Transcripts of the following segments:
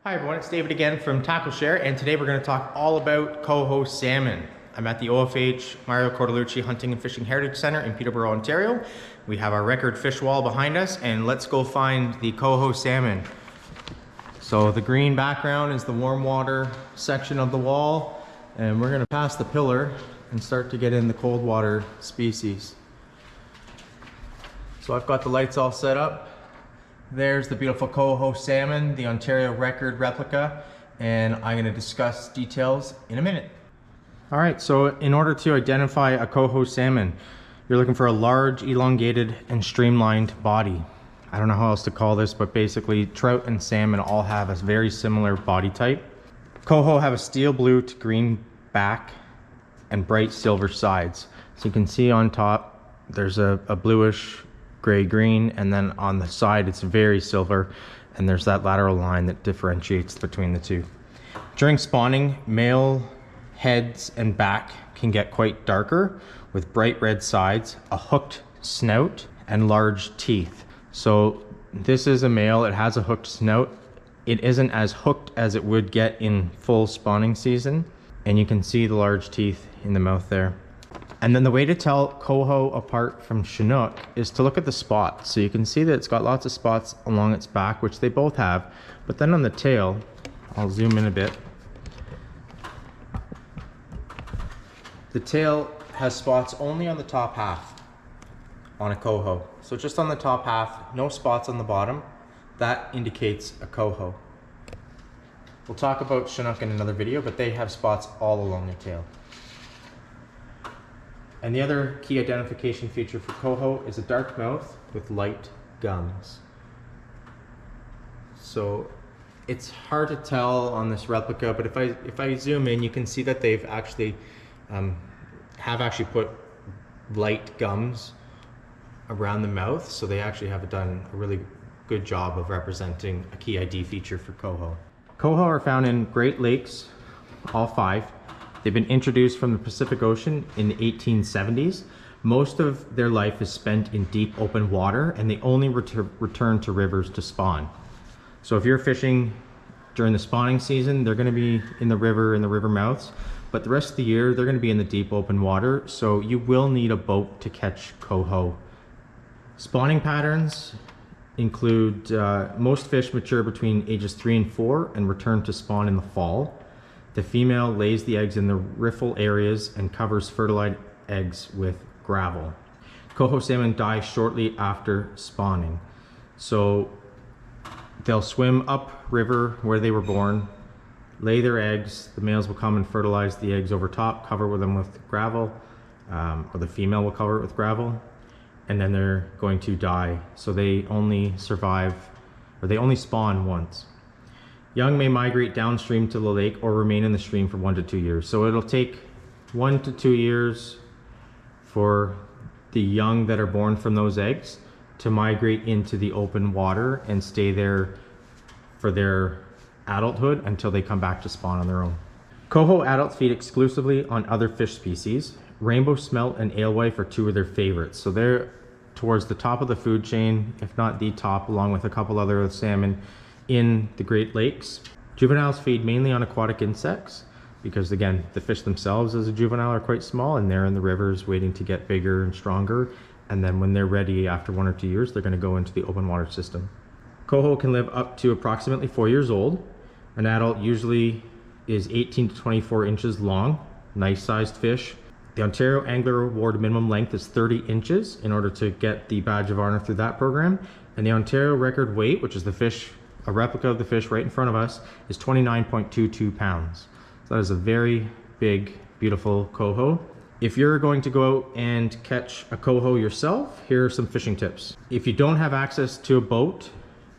Hi everyone, it's David again from TackleShare, and today we're going to talk all about coho salmon. I'm at the OFAH Mario Cortellucci Hunting and Fishing Heritage Center in Peterborough, Ontario. We have our record fish wall behind us, and let's go find the coho salmon. So the green background is the warm water section of the wall, and we're going to pass the pillar and start to get in the cold water species. So I've got the lights all set up. There's the beautiful coho salmon, the Ontario record replica, and I'm going to discuss details in a minute. All right, so in order to identify a coho salmon, you're looking for a large, elongated, and streamlined body. I don't know how else to call this, but basically trout and salmon all have a very similar body type. Coho have a steel blue to green back and bright silver sides. So you can see on top, there's a bluish gray-green, and then on the side it's very silver, and there's that lateral line that differentiates between the two. During spawning, male heads and back can get quite darker with bright red sides, a hooked snout, and large teeth. So this is a male, it has a hooked snout. It isn't as hooked as it would get in full spawning season, and you can see the large teeth in the mouth there. And then the way to tell coho apart from chinook is to look at the spots. So you can see that it's got lots of spots along its back, which they both have. But then on the tail, I'll zoom in a bit. The tail has spots only on the top half on a coho. So just on the top half, no spots on the bottom. That indicates a coho. We'll talk about chinook in another video, but they have spots all along their tail. And the other key identification feature for coho is a dark mouth with light gums. So it's hard to tell on this replica, but if I zoom in, you can see that they've actually put light gums around the mouth. So they actually have done a really good job of representing a key ID feature for coho. Coho are found in Great Lakes, all 5. They've been introduced from the Pacific Ocean in the 1870s. Most of their life is spent in deep open water, and they only return to rivers to spawn. So if you're fishing during the spawning season, they're going to be in the river mouths, but the rest of the year they're going to be in the deep open water, so you will need a boat to catch coho. Spawning patterns include most fish mature between ages 3 and 4 and return to spawn in the fall. The female lays the eggs in the riffle areas and covers fertilized eggs with gravel. Coho salmon die shortly after spawning. So they'll swim up river where they were born, lay their eggs, the males will come and fertilize the eggs over top, cover them with gravel, or the female will cover it with gravel, and then they're going to die. So they only survive, or they only spawn once. Young may migrate downstream to the lake or remain in the stream for 1 to 2 years. So it'll take 1 to 2 years for the young that are born from those eggs to migrate into the open water and stay there for their adulthood until they come back to spawn on their own. Coho adults feed exclusively on other fish species. Rainbow smelt and alewife are 2 of their favorites. So they're towards the top of the food chain, if not the top, along with a couple other salmon in the Great Lakes. Juveniles feed mainly on aquatic insects because, again, the fish themselves as a juvenile are quite small, and they're in the rivers waiting to get bigger and stronger, and then when they're ready after 1 or 2 years, they're going to go into the open water system. Coho can live up to approximately 4 years old. An adult usually is 18 to 24 inches long, nice sized fish. The Ontario Angler Award minimum length is 30 inches in order to get the badge of honor through that program, and the Ontario record weight, which is the fish, a replica of the fish right in front of us, is 29.22 pounds. So that is a very big, beautiful coho. If you're going to go out and catch a coho yourself, here are some fishing tips. If you don't have access to a boat,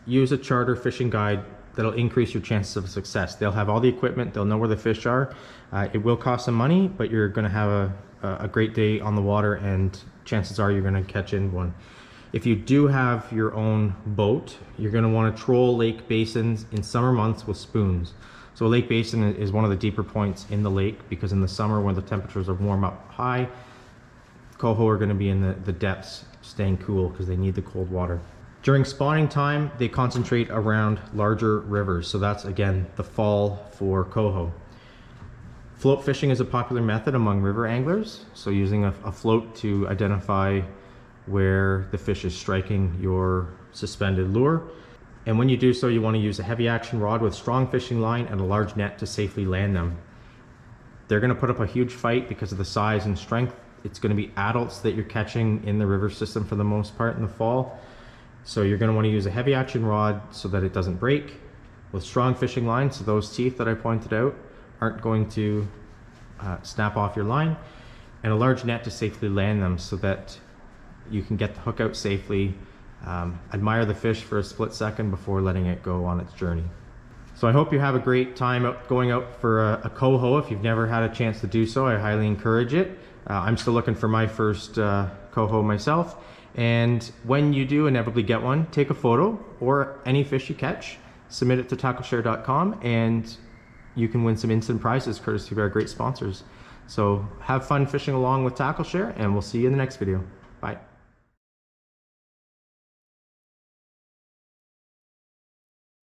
use a charter fishing guide. That'll increase your chances of success. They'll have all the equipment, they'll know where the fish are. It will cost some money, but you're gonna have a great day on the water, and chances are you're gonna catch in one. If you do have your own boat, you're going to want to troll lake basins in summer months with spoons. So a lake basin is one of the deeper points in the lake, because in the summer when the temperatures are warm up high, coho are going to be in the depths staying cool because they need the cold water. During spawning time, they concentrate around larger rivers. So that's again the fall for coho. Float fishing is a popular method among river anglers. So using a float to identify where the fish is striking your suspended lure. And when you do so, you want to use a heavy action rod with strong fishing line and a large net to safely land them. They're going to put up a huge fight because of the size and strength. It's going to be adults that you're catching in the river system for the most part in the fall. So you're going to want to use a heavy action rod so that it doesn't break, with strong fishing line so those teeth that I pointed out aren't going to snap off your line, and a large net to safely land them so that you can get the hook out safely, admire the fish for a split second before letting it go on its journey. So I hope you have a great time going out for a coho. If you've never had a chance to do so, I highly encourage it. I'm still looking for my first coho myself. And when you do inevitably get one, take a photo or any fish you catch, submit it to TackleShare.com, and you can win some instant prizes courtesy of our great sponsors. So have fun fishing along with TackleShare, and we'll see you in the next video. Bye.